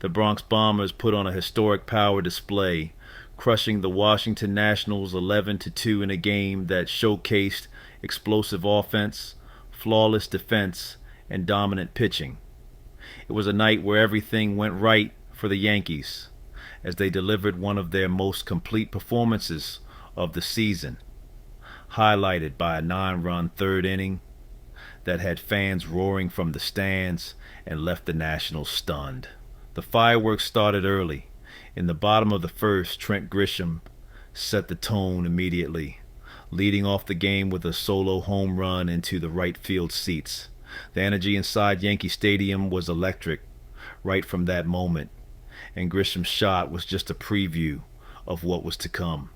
The Bronx Bombers put on a historic power display, crushing the Washington Nationals 11-2 in a game that showcased explosive offense, flawless defense, and dominant pitching. It was a night where everything went right for the Yankees, as they delivered one of their most complete performances of the season, highlighted by a 9-run third inning that had fans roaring from the stands and left the Nationals stunned. The fireworks started early. In the bottom of the first, Trent Grisham set the tone immediately, leading off the game with a solo home run into the right field seats. The energy inside Yankee Stadium was electric right from that moment, and Grisham's shot was just a preview of what was to come.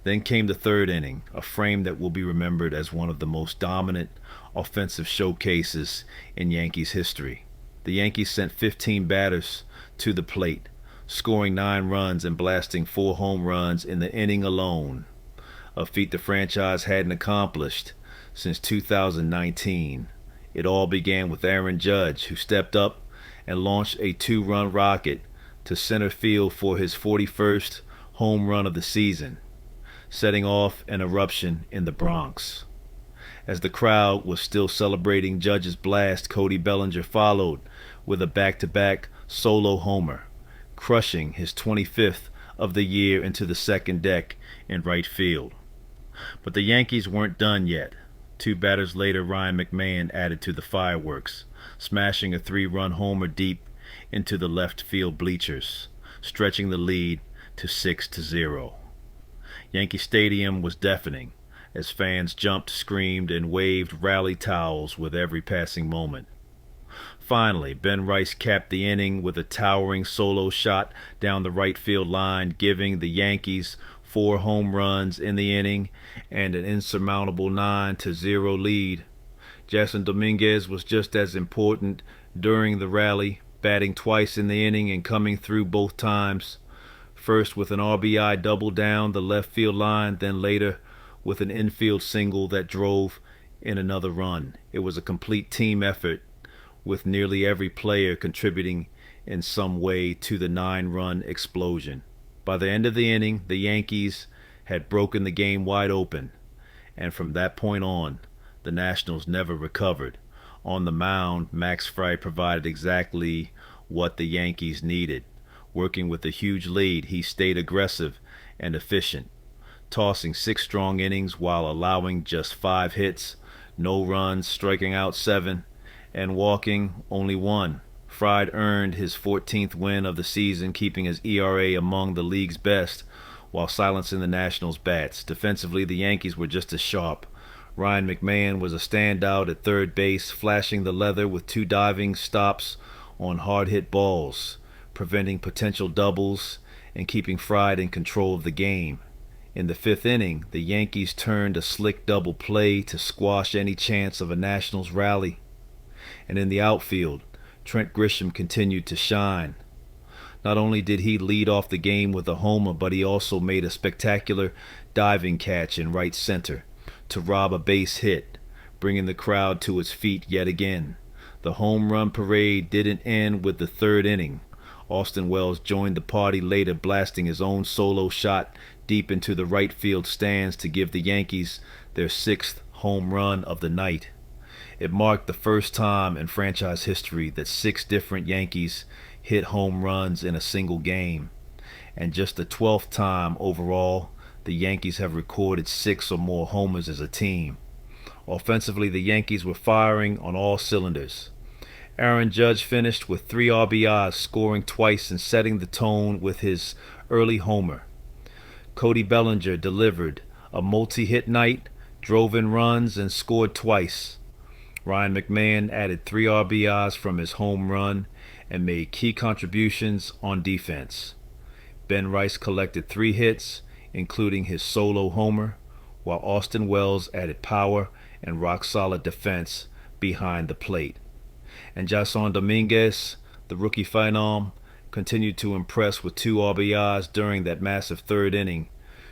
Then came the third inning, a frame that will be remembered as one of the most dominant offensive showcases in Yankees history. The Yankees sent 15 batters to the plate, scoring 9 runs and blasting 4 home runs in the inning alone, a feat the franchise hadn't accomplished since 2019. It all began with Aaron Judge, who stepped up and launched a 2-run rocket to center field for his 41st home run of the season, setting off an eruption in the Bronx. As the crowd was still celebrating Judge's blast, Cody Bellinger followed with a back-to-back solo homer, crushing his 25th of the year into the second deck in right field. But the Yankees weren't done yet. 2 batters later, Ryan McMahon added to the fireworks, smashing a 3-run homer deep into the left field bleachers, stretching the lead to 6-0. Yankee Stadium was deafening as fans jumped, screamed, and waved rally towels with every passing moment. Finally, Ben Rice capped the inning with a towering solo shot down the right field line, giving the Yankees 4 home runs in the inning and an insurmountable 9-0 lead. Jasson Dominguez was just as important during the rally, batting twice in the inning and coming through both times. First with an RBI double down the left field line, then later with an infield single that drove in another run. It was a complete team effort, with nearly every player contributing in some way to the 9-run explosion. By the end of the inning, the Yankees had broken the game wide open, and from that point on, the Nationals never recovered. On the mound, Max Fried provided exactly what the Yankees needed. Working with a huge lead, he stayed aggressive and efficient, tossing 6 strong innings while allowing just 5 hits, no runs, striking out 7, and walking only 1. Fried earned his 14th win of the season, keeping his ERA among the league's best while silencing the Nationals' bats. Defensively, the Yankees were just as sharp. Ryan McMahon was a standout at third base, flashing the leather with 2 diving stops on hard-hit balls, preventing potential doubles and keeping Fried in control of the game. In the 5th inning, the Yankees turned a slick double play to squash any chance of a Nationals rally. And in the outfield, Trent Grisham continued to shine. Not only did he lead off the game with a homer, but he also made a spectacular diving catch in right center to rob a base hit, bringing the crowd to its feet yet again. The home run parade didn't end with the 3rd inning. Austin Wells joined the party later, blasting his own solo shot deep into the right field stands to give the Yankees their 6th home run of the night. It marked the first time in franchise history that 6 different Yankees hit home runs in a single game, and just the 12th time overall the Yankees have recorded 6 or more homers as a team. Offensively, the Yankees were firing on all cylinders. Aaron Judge finished with 3 RBIs, scoring twice and setting the tone with his early homer. Cody Bellinger delivered a multi-hit night, drove in runs, and scored twice. Ryan McMahon added 3 RBIs from his home run and made key contributions on defense. Ben Rice collected 3 hits, including his solo homer, while Austin Wells added power and rock-solid defense behind the plate. And Jasson Dominguez, the rookie phenom, continued to impress with 2 RBIs during that massive 3rd inning,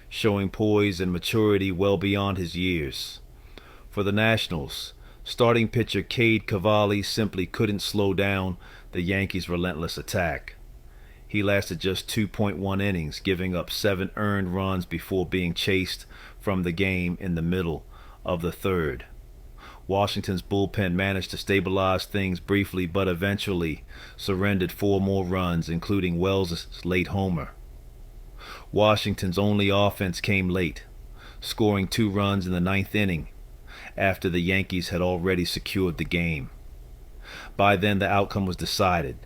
showing poise and maturity well beyond his years. For the Nationals, starting pitcher Cade Cavalli simply couldn't slow down the Yankees' relentless attack. He lasted just 2.1 innings, giving up 7 earned runs before being chased from the game in the middle of the third. Washington's bullpen managed to stabilize things briefly, but eventually surrendered 4 more runs, including Wells' late homer. Washington's only offense came late, scoring 2 runs in the 9th inning after the Yankees had already secured the game. By then, the outcome was decided,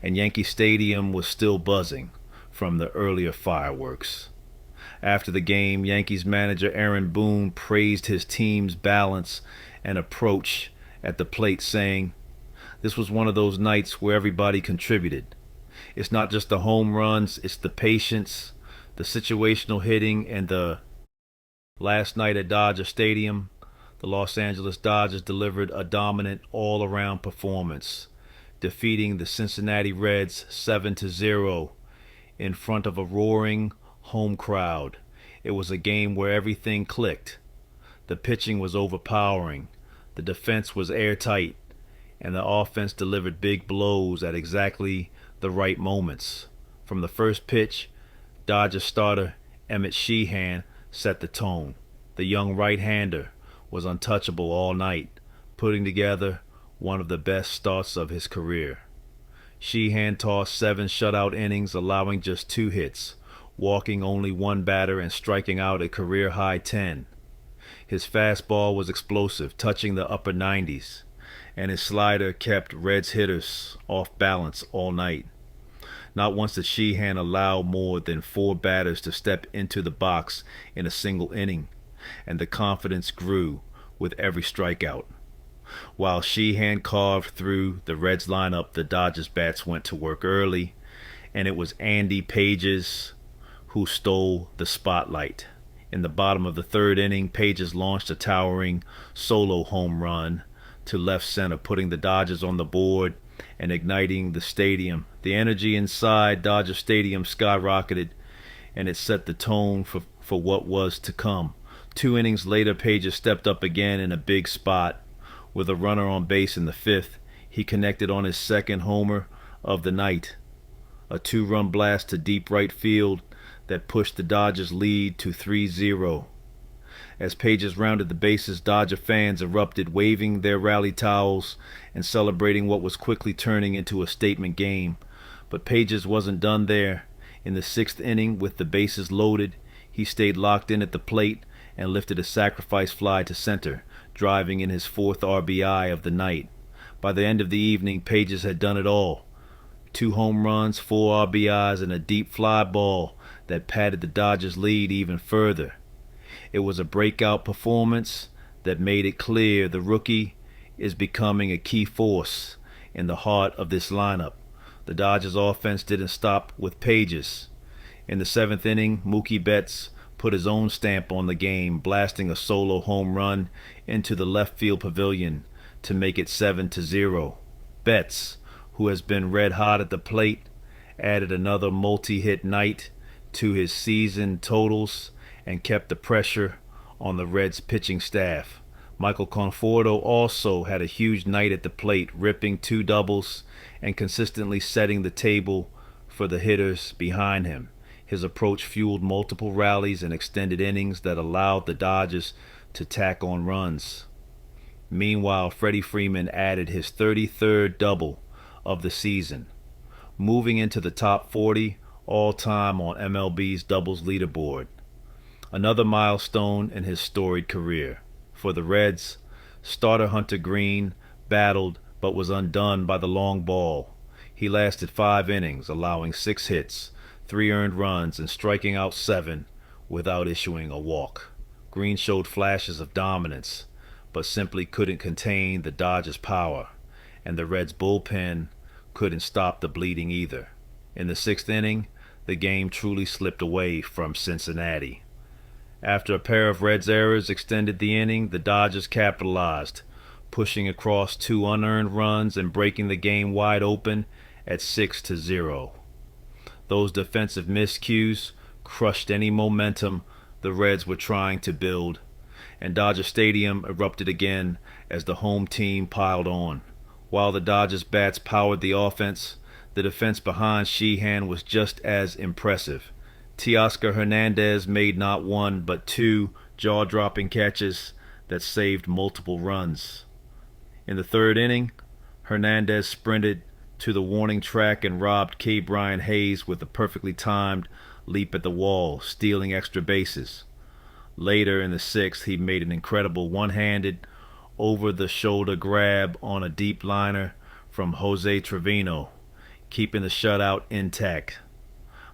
and Yankee Stadium was still buzzing from the earlier fireworks. After the game, Yankees manager Aaron Boone praised his team's balance and approach at the plate, saying, "This was one of those nights where everybody contributed. It's not just the home runs, it's the patience, the situational hitting, and the..." Last night at Dodger Stadium, the Los Angeles Dodgers delivered a dominant all-around performance, defeating the Cincinnati Reds 7-0 in front of a roaring home crowd. It was a game where everything clicked. The pitching was overpowering, the defense was airtight, and the offense delivered big blows at exactly the right moments. From the first pitch, Dodgers starter Emmett Sheehan set the tone. The young right-hander was untouchable all night, putting together one of the best starts of his career. Sheehan tossed 7 shutout innings, allowing just 2 hits, walking only 1 batter and striking out a career-high 10. His fastball was explosive, touching the upper 90s, and his slider kept Reds hitters off balance all night. Not once did Sheehan allow more than 4 batters to step into the box in a single inning, and the confidence grew with every strikeout. While Sheehan carved through the Reds lineup, the Dodgers bats went to work early, and it was Andy Pages who stole the spotlight. In the bottom of the 3rd inning, Pages launched a towering solo home run to left center, putting the Dodgers on the board and igniting the stadium. The energy inside Dodger Stadium skyrocketed, and it set the tone for what was to come. 2 innings later, Pages stepped up again in a big spot. With a runner on base in the 5th, he connected on his 2nd homer of the night, a 2-run blast to deep right field that pushed the Dodgers' lead to 3-0. As Pages rounded the bases, Dodger fans erupted, waving their rally towels and celebrating what was quickly turning into a statement game. But Pages wasn't done there. In the 6th inning, with the bases loaded, he stayed locked in at the plate and lifted a sacrifice fly to center, driving in his 4th RBI of the night. By the end of the evening, Pages had done it all. 2 home runs, 4 RBIs, and a deep fly ball that padded the Dodgers' lead even further. It was a breakout performance that made it clear the rookie is becoming a key force in the heart of this lineup. The Dodgers' offense didn't stop with Pages. In the 7th inning, Mookie Betts put his own stamp on the game, blasting a solo home run into the left field pavilion to make it 7-0. Betts, who has been red hot at the plate, added another multi-hit night to his season totals and kept the pressure on the Reds pitching staff. Michael Conforto also had a huge night at the plate, ripping 2 doubles and consistently setting the table for the hitters behind him. His approach fueled multiple rallies and extended innings that allowed the Dodgers to tack on runs. Meanwhile, Freddie Freeman added his 33rd double of the season, moving into the top 40 all-time on MLB's doubles leaderboard. Another milestone in his storied career. For the Reds, starter Hunter Green battled but was undone by the long ball. He lasted 5 innings, allowing 6 hits, 3 earned runs, and striking out 7 without issuing a walk. Green showed flashes of dominance, but simply couldn't contain the Dodgers' power, and the Reds' bullpen couldn't stop the bleeding either. In the 6th inning, the game truly slipped away from Cincinnati. After a pair of Reds errors extended the inning, the Dodgers capitalized, pushing across 2 unearned runs and breaking the game wide open at 6-0. Those defensive miscues crushed any momentum the Reds were trying to build, and Dodger Stadium erupted again as the home team piled on. While the Dodgers bats powered the offense, The defense behind Sheehan was just as impressive. Teoscar Hernandez made not one but two jaw-dropping catches that saved multiple runs. In the third inning, Hernandez sprinted to the warning track and robbed K. Brian Hayes with a perfectly timed leap at the wall, stealing extra bases. Later in the sixth, he made an incredible one-handed, over-the-shoulder grab on a deep liner from Jose Trevino, keeping the shutout intact.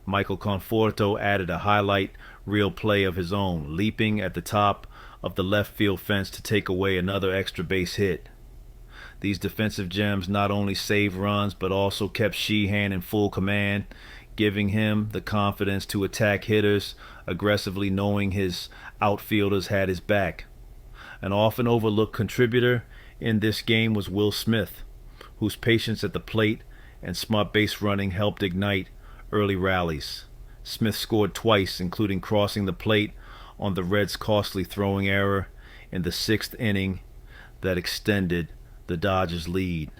Michael Conforto added a highlight reel play of his own, leaping at the top of the left field fence to take away another extra base hit. These defensive gems not only saved runs but also kept Sheehan in full command, giving him the confidence to attack hitters aggressively, knowing his outfielders had his back. An often overlooked contributor in this game was Will Smith, whose patience at the plate and smart base running helped ignite early rallies. Smith scored twice, including crossing the plate on the Reds' costly throwing error in the sixth inning that extended the Dodgers' lead.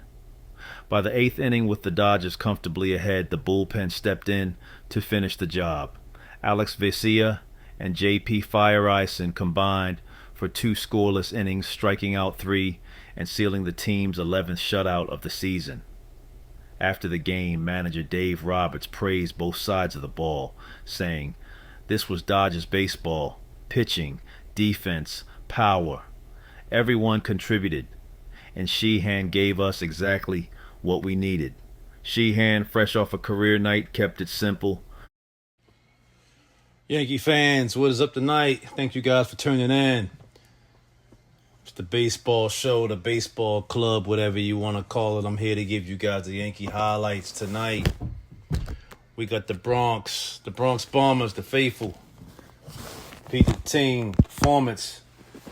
By the eighth inning, with the Dodgers comfortably ahead, the bullpen stepped in to finish the job. Alex Vesia and J.P. Fire Ison combined for two scoreless innings, striking out three and sealing the team's 11th shutout of the season. After the game, manager Dave Roberts praised both sides of the ball, saying, "This was Dodgers baseball, pitching, defense, power. Everyone contributed, and Sheehan gave us exactly what we needed." Sheehan, fresh off a career night, kept it simple. Yankee fans, what is up tonight? Thank you guys for tuning in. It's the baseball show, the baseball club, whatever you want to call it. I'm here to give you guys the Yankee highlights tonight. We got the Bronx Bombers, the faithful. Beat the team performance.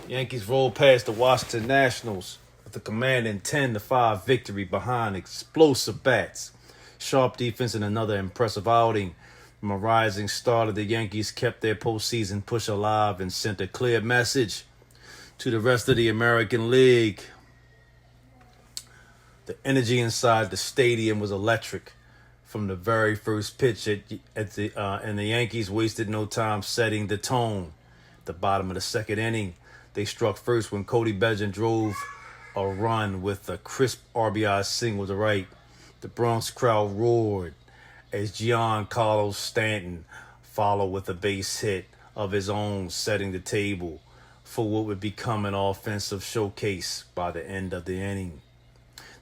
Yankees roll past the Washington Nationals with a commanding 10-5 victory behind explosive bats. Sharp defense and another impressive outing. From a rising start, the Yankees kept their postseason push alive and sent a clear message to the rest of the American League. The energy inside the stadium was electric from the very first pitch and the Yankees wasted no time setting the tone. At the bottom of the second inning, they struck first when Cody Bellinger drove a run with a crisp RBI single to right. The Bronx crowd roared as Giancarlo Stanton followed with a base hit of his own, setting the table for what would become an offensive showcase by the end of the inning.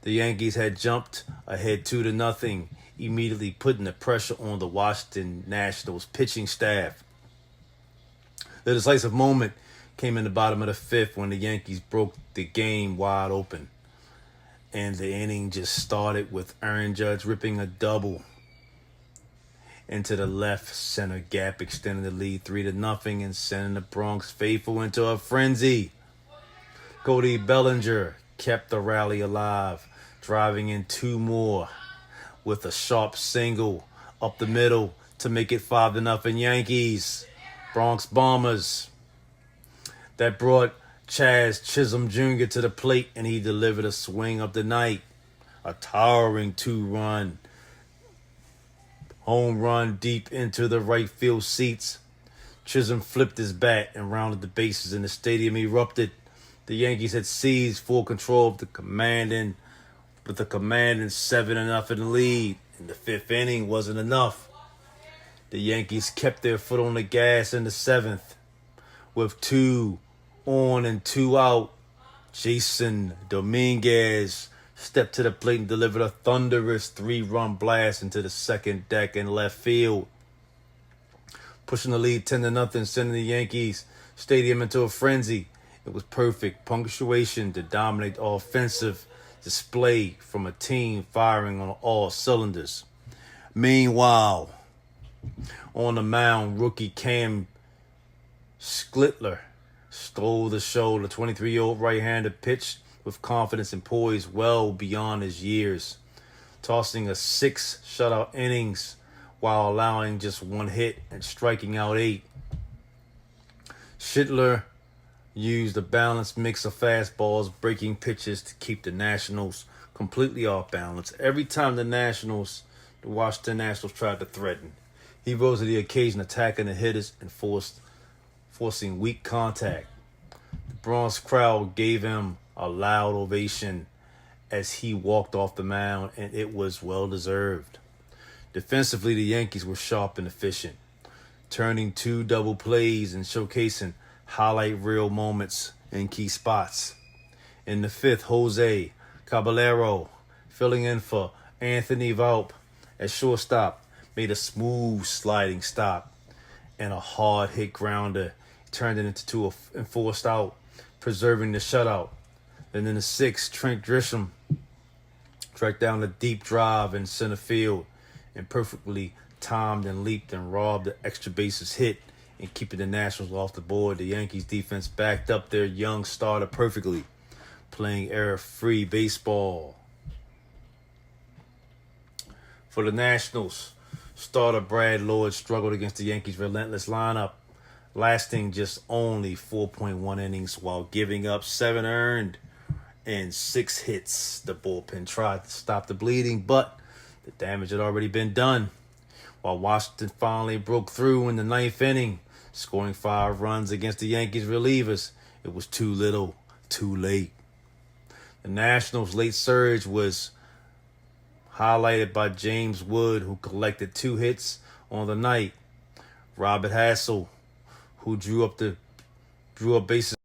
The Yankees had jumped ahead 2-0, immediately putting the pressure on the Washington Nationals pitching staff. The decisive moment came in the bottom of the fifth when the Yankees broke the game wide open. And the inning just started with Aaron Judge ripping a double into the left center gap, extending the lead 3-0 and sending the Bronx faithful into a frenzy. Cody Bellinger kept the rally alive, driving in two more with a sharp single up the middle to make it 5-0 Yankees. Bronx Bombers. That brought Chaz Chisholm Jr. to the plate, and he delivered a swing of the night. A towering two-run home run deep into the right field seats. Chisholm flipped his bat and rounded the bases, and the stadium erupted. The Yankees had seized full control of the commanding 7-0 lead. In the fifth inning wasn't enough. The Yankees kept their foot on the gas in the seventh. With 2 on and 2 out, Jason Dominguez stepped to the plate and delivered a thunderous 3-run blast into the second deck in left field, pushing the lead 10-0, sending the Yankees stadium into a frenzy. It was perfect punctuation to dominate offensive display from a team firing on all cylinders. Meanwhile, on the mound, rookie Cam Sklitler stole the show. The 23-year-old right-hander pitched with confidence and poise well beyond his years, tossing a 6 shutout innings while allowing just 1 hit and striking out 8. Schittler used a balanced mix of fastballs, breaking pitches to keep the Nationals completely off balance. Every time the Nationals Washington Nationals tried to threaten. He rose to the occasion, attacking the hitters and forcing weak contact. The Bronx crowd gave him a loud ovation as he walked off the mound, and it was well deserved. Defensively, the Yankees were sharp and efficient, turning 2 double plays and showcasing highlight reel moments in key spots. In the 5th, Jose Caballero, filling in for Anthony Volpe at shortstop, made a smooth sliding stop and a hard hit grounder. He turned it into a enforced out, preserving the shutout. Then in the 6th, Trent Grisham tracked down a deep drive in center field and perfectly timed and leaped and robbed the extra bases hit and keeping the Nationals off the board. The Yankees defense backed up their young starter perfectly, playing error-free baseball. For the Nationals, starter Brad Lord struggled against the Yankees' relentless lineup, lasting just only 4.1 innings while giving up 7 earned and 6 hits. The bullpen tried to stop the bleeding, but the damage had already been done. While Washington finally broke through in the 9th inning, scoring 5 runs against the Yankees relievers, it was too little, too late. The Nationals' late surge was highlighted by James Wood, who collected 2 hits on the night. Robert Hassel, who drew up bases